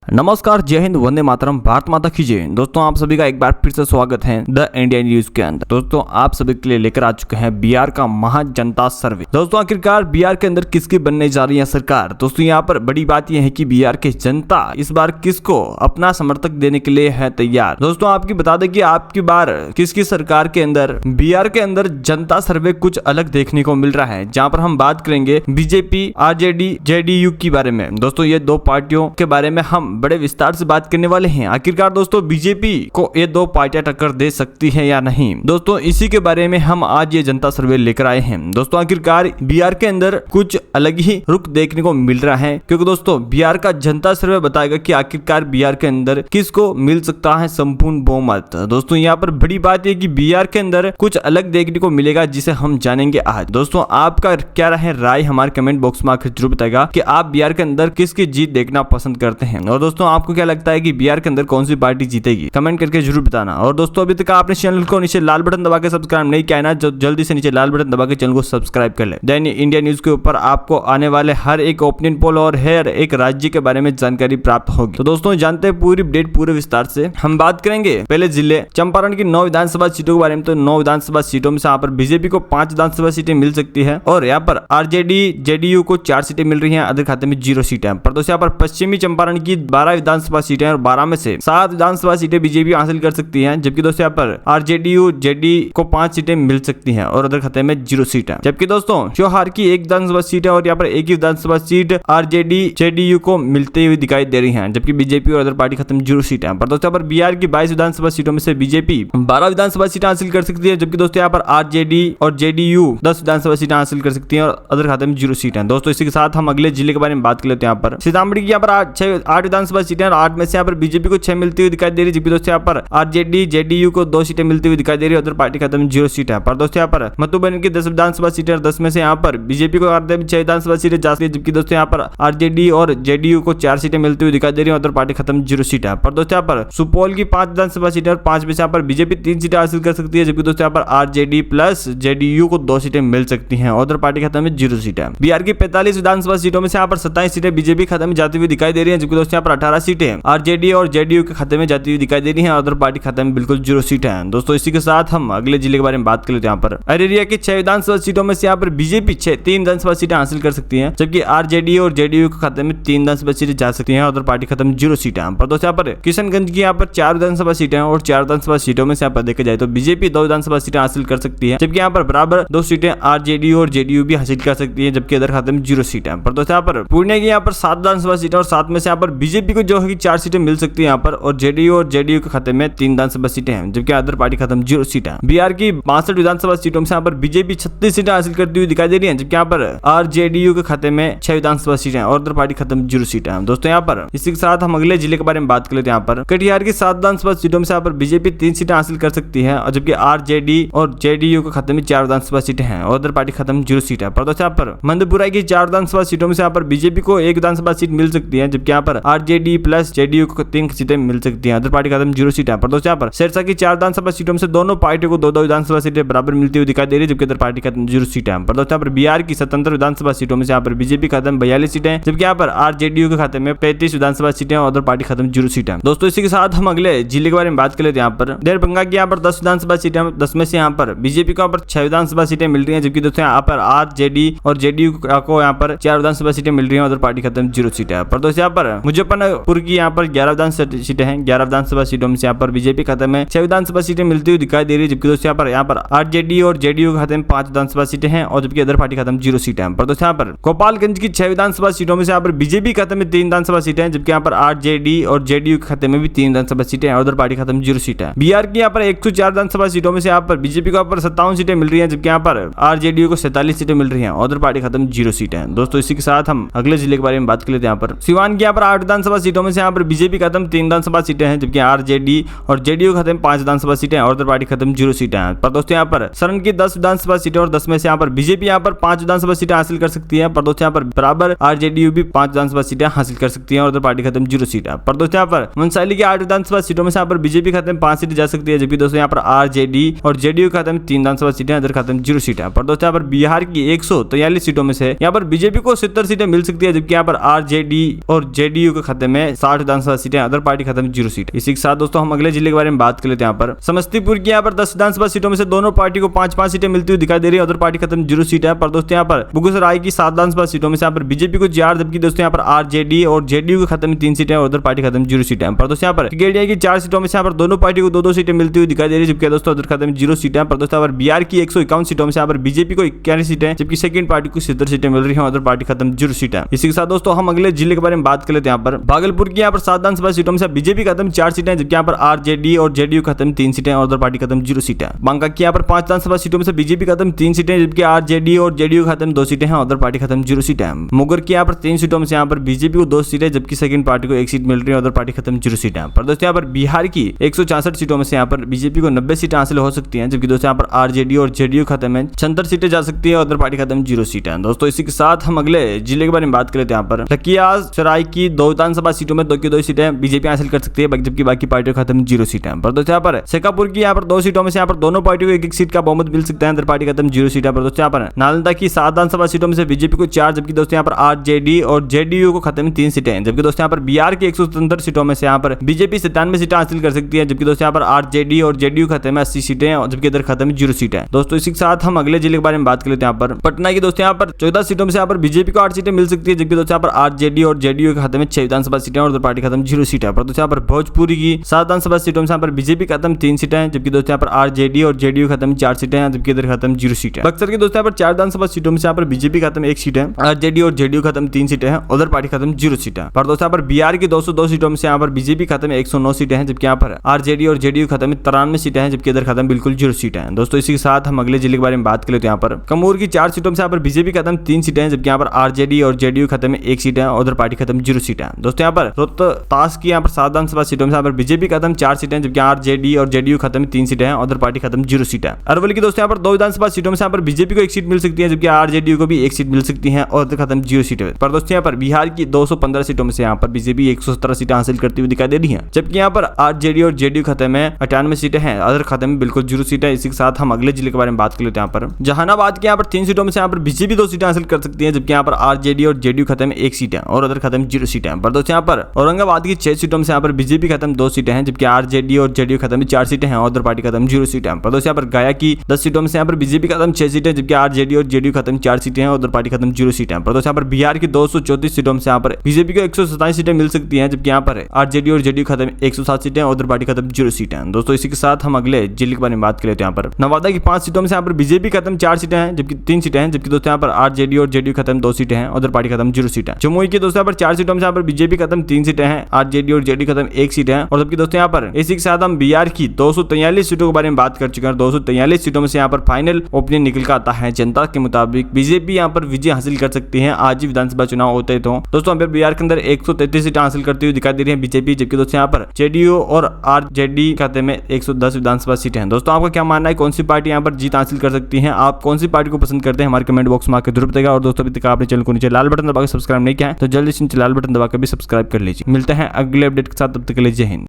नमस्कार, जय हिंद, वंदे मातरम, भारत माता की जय। दोस्तों आप सभी का एक बार फिर से स्वागत है द इंडिया न्यूज के अंदर। दोस्तों आप सभी के लिए लेकर आ चुके हैं बिहार का महा जनता सर्वे। दोस्तों आखिरकार बिहार के अंदर किसकी बनने जा रही है सरकार। दोस्तों यहाँ पर बड़ी बात यह है कि बिहार की जनता इस बार किसको अपना समर्थक देने के लिए है तैयार। दोस्तों आपकी बता दें कि आपकी बार किसकी सरकार के अंदर बिहार के अंदर जनता सर्वे कुछ अलग देखने को मिल रहा है, जहाँ पर हम बात करेंगे बीजेपी, आरजेडी, जेडीयू के बारे में। दोस्तों ये दो पार्टियों के बारे में हम बड़े विस्तार से बात करने वाले हैं। आखिरकार दोस्तों बीजेपी को ये दो पार्टियां टक्कर दे सकती हैं या नहीं, दोस्तों इसी के बारे में हम आज ये जनता सर्वे लेकर आए हैं। दोस्तों आखिरकार बिहार के अंदर कुछ अलग ही रुख देखने को मिल रहा है, क्योंकि दोस्तों बिहार का जनता सर्वे बताएगा कि आखिरकार बिहार के अंदर किसको मिल सकता है संपूर्ण बहुमत। दोस्तों यहाँ पर बड़ी बात है कि बिहार के अंदर कुछ अलग देखने को मिलेगा, जिसे हम जानेंगे आज। दोस्तों आपका क्या राय हमारे कमेंट बॉक्स में आकर जरूर बताएगा कि आप बिहार के अंदर किसकी जीत देखना पसंद करते हैं, और दोस्तों आपको क्या लगता है कि बिहार के अंदर कौन सी पार्टी जीतेगी, कमेंट करके जरूर बताना। और दोस्तों अभी तक आपने चैनल को नीचे लाल बटन दबा के सब्सक्राइब नहीं किया है ना, जल्दी से नीचे लाल बटन दबा के चैनल को सब्सक्राइब कर ले। दैनिक इंडिया न्यूज के ऊपर आपको आने वाले हर एक ओपिनियन पोल और हर एक राज्य के बारे में जानकारी प्राप्त होगी। तो दोस्तों जानते हैं पूरी अपडेट पूरे विस्तार से। हम बात करेंगे पहले जिले चंपारण की 9 विधानसभा सीटों के बारे में। तो 9 विधानसभा सीटों में से यहाँ पर बीजेपी को 5 विधानसभा सीटें मिल सकती है, और यहाँ पर आरजेडी, जेडीयू को 4 सीटें मिल रही है, अदर खाते में 0 सीटें हैं। पर दोस्तों यहाँ पर पश्चिमी चंपारण की 12 विधानसभा सीटें और 12 में से 7 विधानसभा सीटें बीजेपी हासिल कर सकती है, जबकि दोस्तों यहाँ पर आरजेडीयू, जेडी को 5 सीटें मिल सकती हैं और अदर खाते में 0 सीट है। जबकि दोस्तों त्योहार की 1 विधानसभा सीट है और यहाँ पर एक ही विधानसभा सीट आरजेडी, जेडीयू को मिलते हुए दिखाई दे रही है, जबकि बीजेपी और अदर पार्टी खत्म 0 सीट है। पर दोस्तों यहाँ पर बिहार की 22 विधानसभा सीटों में से बीजेपी 12 विधानसभा सीटें हासिल कर सकती है, जबकि दोस्तों यहाँ पर आरजेडी और जेडीयू 10 विधानसभा सीटें हासिल कर सकती है और अदर खाते में 0 सीट है। दोस्तों इसी के साथ हम अगले जिले के बारे में बात कर लेते हैं। यहाँ पर सीतामढ़ी की यहाँ पर 8 विधानसभा सीटें और 8 में से यहाँ पर बीजेपी को 6 मिलती हुई दिखाई दे रही है, जबकि दोस्तों यहाँ पर आरजेडी, जेडीयू को 2 सीटें मिलती हुई दिखाई दे रही है, उधर पार्टी खत्म 0 सीट है। पर दोस्तों यहाँ पर मधुबनी की 10 विधानसभा सीटें और 10 में से यहाँ पर बीजेपी को 6 विधानसभा सीटें जाती है, जबकि दोस्तों यहाँ पर आरजेडी और जेडीयू को 4 सीटें मिलती हुई दिखाई दे रही है, उधर पार्टी खत्म 0 सीट है। पर दोस्तों यहाँ पर सुपौल की 5 विधानसभा सीटें और 5 में से यहाँ पर बीजेपी 3 सीटें हासिल कर सकती है, जबकि दोस्तों यहाँ पर आरजेडी प्लस जेडीयू को 2 सीटें मिल सकती है, उधर पार्टी खत्म में 0 सीट है। बिहार की 45 विधानसभा सीटों में से यहाँ पर 27 सीटें बीजेपी खाते में जाती हुई दिखाई दे रही है, जबकि दोस्तों यहाँ पर 18 सीटें आरजेडी और जेडीयू के खाते में जाती हुई दिखाई दे रही है, उधर पार्टी खाते में बिल्कुल 0 सीट है। दोस्तों इसी के साथ हम अगले जिले के बारे में बात कर लेते हैं। यहाँ पर अररिया की 6 विधानसभा सीटों में से यहाँ पर बीजेपी 3 विधानसभा सीटें हासिल कर सकती है, जबकि आरजेडी और जेडीयू के खाते में 3 विधानसभा सीटें जा सकती है, उधर पार्टी खत्म 0 सीट है। पर दोस्तों यहाँ पर किशनगंज की यहाँ पर 4 विधानसभा सीटें और 4 विधानसभा सीटों में से यहाँ पर देखा जाए तो बीजेपी 2 विधानसभा सीटें हासिल कर सकती है, जबकि यहाँ पर बराबर 2 सीटें आरजेडी और जेडीयू भी हासिल कर सकती है, जबकि अदर खाते में 0 सीट है। पर दोस्तों यहाँ पर पुणे की यहाँ पर 7 विधानसभा सीटें और 7 में से यहाँ पर बीजेपी को जो है 4 सीटें मिल सकती है यहाँ पर, और जेडीयू के खाते में 3 विधानसभा सीटें हैं, जबकि अदर पार्टी खत्म 0 सीट है। बिहार की 62 विधानसभा सीटों में से यहाँ पर बीजेपी 36 सीटें हासिल करती हुई दिखाई दे रही है, जबकि यहाँ पर आरजेडीयू के खाते में 6 विधानसभा सीटें और अदर पार्टी खत्म 0 सीट है। दोस्तों यहाँ पर इसी के साथ हम अगले जिले के बारे में बात कर लेते हैं। यहाँ पर कटिहार की 7 विधानसभा सीटों में से यहाँ पर बीजेपी 3 सीटें हासिल कर सकती है, और जबकि आरजेडी और जेडीयू के खाते में 4 विधानसभा सीटें हैं और अदर पार्टी खत्म 0 सीट है। पर दोस्तों यहाँ पर मंदपुरा की 4 विधानसभा सीटों में से यहाँ पर बीजेपी को 1 विधानसभा सीट मिल सकती है, जबकि यहाँ पर आरजेडी प्लस जेडीयू को 3 सीटें मिल सकती है, अदर पार्टी खत्म 0 सीट है। पर दोस्तों यहाँ पर सिरसा की 4 विधानसभा सीटों में से दोनों पार्टियों को 2-2 विधानसभा सीटें बराबर मिलती हुई दिखाई दे रही है, जबकि अदर पार्टी खत्म 0 सीट है। पर दोस्तों यहाँ पर बिहार की 27 विधानसभा सीटों में से यहाँ पर बीजेपी खत्म 42 सीटें, जबकि यहाँ पर आरजेडीयू के खाते में 35 विधानसभा सीटें और अदर पार्टी खत्म 0 सीट है। दोस्तों इसी के साथ हम अगले जिले के बारे में बात कर लेते हैं। यहाँ पर दरभंगा की यहाँ पर 10 विधानसभा सीटें, 10 में से यहाँ पर बीजेपी को यहाँ पर 6 विधानसभा सीटें मिल रही है, जबकि दोस्तों यहाँ पर आरजेडी और जेडीयू को यहाँ पर 4 विधानसभा सीटें मिल रही है, अदर पार्टी खत्म 0 सीट है। पर दोस्तों यहाँ पर मुजफ्फरपुर की यहाँ पर 11 विधानसभा सीटें हैं, 11 विधानसभा सीटों में से यहाँ पर बीजेपी खाते में 6 विधानसभा सीटें मिलती हुई दिखाई दे रही है, जबकि दोस्तों यहाँ पर आरजेडी और जेडीयू खाते में 5 विधानसभा सीटें हैं, और जबकि अदर पार्टी खत्म 0 सीट है। पर दोस्तों यहाँ पर गोपालगंज की 6 विधानसभा सीटों में से यहाँ पर बीजेपी खाते में 3 विधानसभा सीटें हैं, जबकि यहाँ पर आरजेडी और जेडीयू के खाते में भी 3 विधानसभा सीटें हैं, उधर पार्टी खत्म 0 सीट है। बिहार की यहाँ पर 104 विधानसभा सीटों में से यहाँ पर बीजेपी को यहाँ पर 57 सीटें मिल रही है, जबकि यहाँ पर आरजेडीयू को 47 सीटें मिल रही है, उधर पार्टी खत्म 0 सीट है। दोस्तों इसी के साथ हम अगले जिले के बारे में बात कर लेते हैं। यहाँ पर सिवान की यहाँ पर 8 विधानसभा सीटों में से यहाँ पर बीजेपी खत्म 3 विधानसभा सीटें हैं, जबकि आरजेडी और जेडीयू खत्म 5 विधानसभा सीटें और उधर पार्टी खत्म 0 सीटें हैं। पर दोस्तों यहाँ पर सरण की 10 विधानसभा सीटें और 10 में से यहाँ पर बीजेपी यहाँ पर 5 विधानसभा सीटें हासिल कर सकती है। पर दोस्तों यहाँ पर बराबर आरजेडीयू भी 5 विधानसभा सीटें हासिल कर सकती है और उधर पार्टी खत्म 0 सीट है। पर दोस्तों यहाँ पर मुंसाइली की 8 विधानसभा सीटों में से यहाँ पर बीजेपी खत्म 5 सीटें जा सकती है, जबकि दोस्तों यहाँ पर आरजेडी और जेडीयू खत्म 3 विधानसभा सीटें, उधर खत्म 0 सीट है। पर दोस्तों यहाँ पर बिहार की 143 सीटों में से यहाँ पर बीजेपी को 70 सीटें मिल सकती है, जबकि यहाँ पर आरजेडी और जेडीयू के खाते में 60 विधानसभा सीटें, अदर पार्टी खाते में 0 सीट। इसी के साथ दोस्तों हम अगले जिले के बारे में बात कर लेते हैं। यहाँ पर समस्तीपुर की यहाँ पर 10 विधानसभा सीटों में से दोनों पार्टी को 5-5 सीटें मिलती हुई दिखाई दे रही है, अदर पार्टी खाते में 0 सीट है। पर दोस्तों यहाँ पर बेगूसराय की 7 विधानसभा सीटों में से यहाँ पर बीजेपी को 4, जबकि दोस्तों यहाँ पर आरजेडी और जेडीयू के खाते में 3 सीटें और उधर पार्टी खाते में 0 सीटें हैं। पर दोस्तों यहाँ पर केडिया की 4 सीटों में से यहाँ पर दोनों पार्टी को 2-2 सीटें मिलती हुई दिखाई दे रही है, जबकि दोस्तों उधर खाते में 0 सीटें हैं। पर दोस्तों यहाँ पर बिहार की 151 सीटों में से यहाँ पर बीजेपी को 41 सीटें, जबकि सेकंड पार्टी को 70 सीटें मिल रही है, उधर पार्टी खाते में 0 सीटें। इसी के साथ दोस्तों हम अगले जिले के बारे में बात कर लेते हैं। यहाँ पर भागलपुर की यहाँ पर 7 विधानसभा सीटों में से बीजेपी खाते में 4 सीटें, जबकि यहाँ पर आरजेडी और जेडीयू खाते में 3 सीटें और उधर पार्टी खाते में 0 सीटें। बांका की यहाँ पर 5 विधानसभा सीटों में से बीजेपी खाते में 3 सीटें, जबकि आरजेडी और जेडीयू खाते में 2 सीटें हैं, उधर पार्टी खाते में 0 सीटें। मुंगेर की यहाँ पर 3 सीटों में से यहाँ पर बीजेपी को 2 सीटें, जबकि सेकंड पार्टी को 1 सीट मिल रही है, उधर पार्टी खाते में 0 सीटें। पर दोस्तों यहाँ पर बिहार की 166 सीटों में से यहाँ पर बीजेपी को 90 सीटें हासिल हो सकती हैं, जबकि दोस्तों यहाँ पर आरजेडी और जेडीयू खाते में 76 सीटें जा सकती है, उधर पार्टी खाते में 0 सीटें। दोस्तों इसी के साथ हम अगले जिले के बारे में बात कर लेते हैं। यहाँ पर लखीसराय की 2 विधानसभा सीटों में 2 की 2 सीटें बीजेपी हासिल कर सकती है, जबकि बाकी पार्टियों खाते में 0 सीटें। पर दोस्तों यहाँ पर शेखापुर की यहाँ पर 2 सीटों में से यहाँ पर दोनों पार्टियों को 1-1 सीट का बहुमत मिल सकता है, अंदर पार्टी खाते में 0 सीटें। पर दोस्तों यहाँ पर नालंदा की 7 विधानसभा सीटों में से बीजेपी को 4, जबकि दोस्तों यहाँ पर आरजेडी और जेडीयू को खाते में 3 सीटें, जबकि दोस्तों यहाँ पर बिहार की 177 सीटों में से यहाँ पर बीजेपी 97 सीटें हासिल कर सकती है, जबकि दोस्तों यहाँ पर आरजेडी और जेडीयू खाते में 80 सीटें, जबकि इधर खाते में 0 सीटें। दोस्तों इसी के साथ हम अगले जिले के बारे में बात कर लेते हैं। यहाँ पर पटना की दोस्तों यहाँ पर 14 सीटों में से यहाँ पर बीजेपी को 8 सीटें मिल सकती है, जबकि दोस्तों यहाँ पर आरजेडी और जेडीयू के खाते में 6 विधानसभा सीटें और उधर पार्टी खाते में 0 सीटें। पर दोस्तों यहाँ पर भोजपुरी की 7 विधानसभा सीटों में से यहाँ पर बीजेपी खाते में 3 सीटें, जबकि दोस्तों यहाँ पर आरजेडी और जेडीयू खाते में 4 सीटें, जबकि इधर खाते में 0 सीटें। बक्सर की दोस्तों यहाँ पर 4 विधानसभा सीटों में से यहाँ पर बीजेपी खाते में 1 सीट है, आरजेडी और जेडीयू खाते में 3 सीटें हैं, उधर पार्टी खाते में 0 सीटें। पर दोस्तों यहाँ पर बिहार की 202 सीटों में से यहाँ पर बीजेपी खाते में 109 सीटें हैं, जबकि यहाँ पर आरजेडी और जेडीयू खाते में 93 सीटें हैं, जबकि इधर खाते में बिल्कुल 0 सीटें हैं। दोस्तों इसी के साथ हम अगले जिले के बारे में बात कर लेते हैं। यहाँ पर कमूर की 4 सीटों में से यहाँ पर बीजेपी खाते में 3 सीटें हैं, जबकि यहाँ पर आरजेडी और जेडीयू खाते में 1 सीट है, उधर पार्टी खाते में 0 सीटें। दोस्तों यहाँ पर रोहतास की यहाँ पर 7 विधानसभा सीटों में से यहाँ पर बीजेपी खाते में 4 सीटें, जबकि आरजेडी और जेडीयू खाते में 3 सीटें हैं, उधर पार्टी खाते में 0 सीटें। अरवल की दोस्तों यहाँ पर 2 विधानसभा सीटों में से यहाँ पर बीजेपी को 1 सीट मिल सकती है, जबकि आरजेडी को भी 1 सीट मिल सकती है, और उधर खाते में 0 सीटें। पर दोस्तों यहाँ पर बिहार की 215 सीटों में से यहाँ पर बीजेपी 117 सीटें हासिल करती हुई दिखाई दे रही है, जबकि यहाँ पर आरजेडी और जेडीयू खाते में 98 सीटें हैं, अदर खाते में बिल्कुल 0 सीटें। इसी के साथ हम अगले जिले के बारे में बात कर लेते हैं। यहाँ पर जहानाबाद के यहाँ पर 3 सीटों में से यहाँ पर बीजेपी 2 सीटें हासिल कर सकती है, जबकि यहाँ पर आरजेडी और जेडीयू खाते में 1 सीट है, और अदर खाते में 0 सीटें। पर दोस्तों यहाँ पर औरंगाबाद की 6 सीटों में से यहाँ पर बीजेपी खाते में 2 सीटें हैं, जबकि आरजेडी और जेडीयू खाते में 4 सीटें हैं, और उधर पार्टी खाते में 0 सीटें। पर दोस्तों यहाँ पर गया की 10 सीटों में से यहाँ पर बीजेपी खाते में 6 सीटें, जबकि आरजेडी और जेडीयू खाते में 4 सीटें हैं, उधर पार्टी खाते में 0 सीटें। पर दोस्तों यहाँ पर बिहार की 234 सीटों में से यहाँ पर बीजेपी को 127 सीटें मिल सकती हैं, जबकि यहाँ पर आरजेडी और जेडीयू खाते में 107 सीटें, उधर पार्टी खाते में 0 सीटें। दोस्तों इसी के साथ हम अगले जिले के बारे में बात कर लेते हैं। यहाँ पर नवादा की 5 सीटों में से यहाँ पर बीजेपी खाते में 4 सीटें हैं, जबकि 3 सीटें हैं, जबकि दोस्तों यहाँ पर आरजेडी और जेडीयू खाते में 2 सीटें हैं, उधर पार्टी खाते में 0 सीटें। जमुई की दोस्तों यहाँ पर 4 सीटों में से यहाँ पर बीजेपी खाते में 3 सीटें हैं, आरजेडी और जेडीयू खाते में 1 सीट है, और जबकि दोस्तों यहाँ पर इसी के साथ हम बिहार की 243 सीटों के बारे में बात कर चुके हैं। 243 सीटों में से यहाँ पर फाइनल ओपिनियन निकल कर आता है जनता के मुताबिक बीजेपी यहाँ पर विजय हासिल कर सकती है, आज ही विधानसभा चुनाव होते तो दोस्तों यहाँ पर बिहार के अंदर 133 सीटें हासिल करती हुई दिखाई दे रही है बीजेपी, जबकि दोस्तों यहाँ पर जेडीयू और आरजेडी खाते में 110 विधानसभा सीटें हैं। दोस्तों आपका क्या मानना है, कौन सी पार्टी यहाँ पर जीत हासिल कर सकती है, आप कौन सी पार्टी को पसंद करते हैं, हमारे कमेंट बॉक्स में आकर जरूर बताएगा। और दोस्तों अभी तक आपने चैनल को नीचे लाल बटन दबाकर सब्सक्राइब नहीं किया है तो जल्दी से लाल बटन दबाकर भी सब्सक्राइब कर लीजिए। मिलते हैं अगले अपडेट के साथ, तब तक के लिए जय हिंद।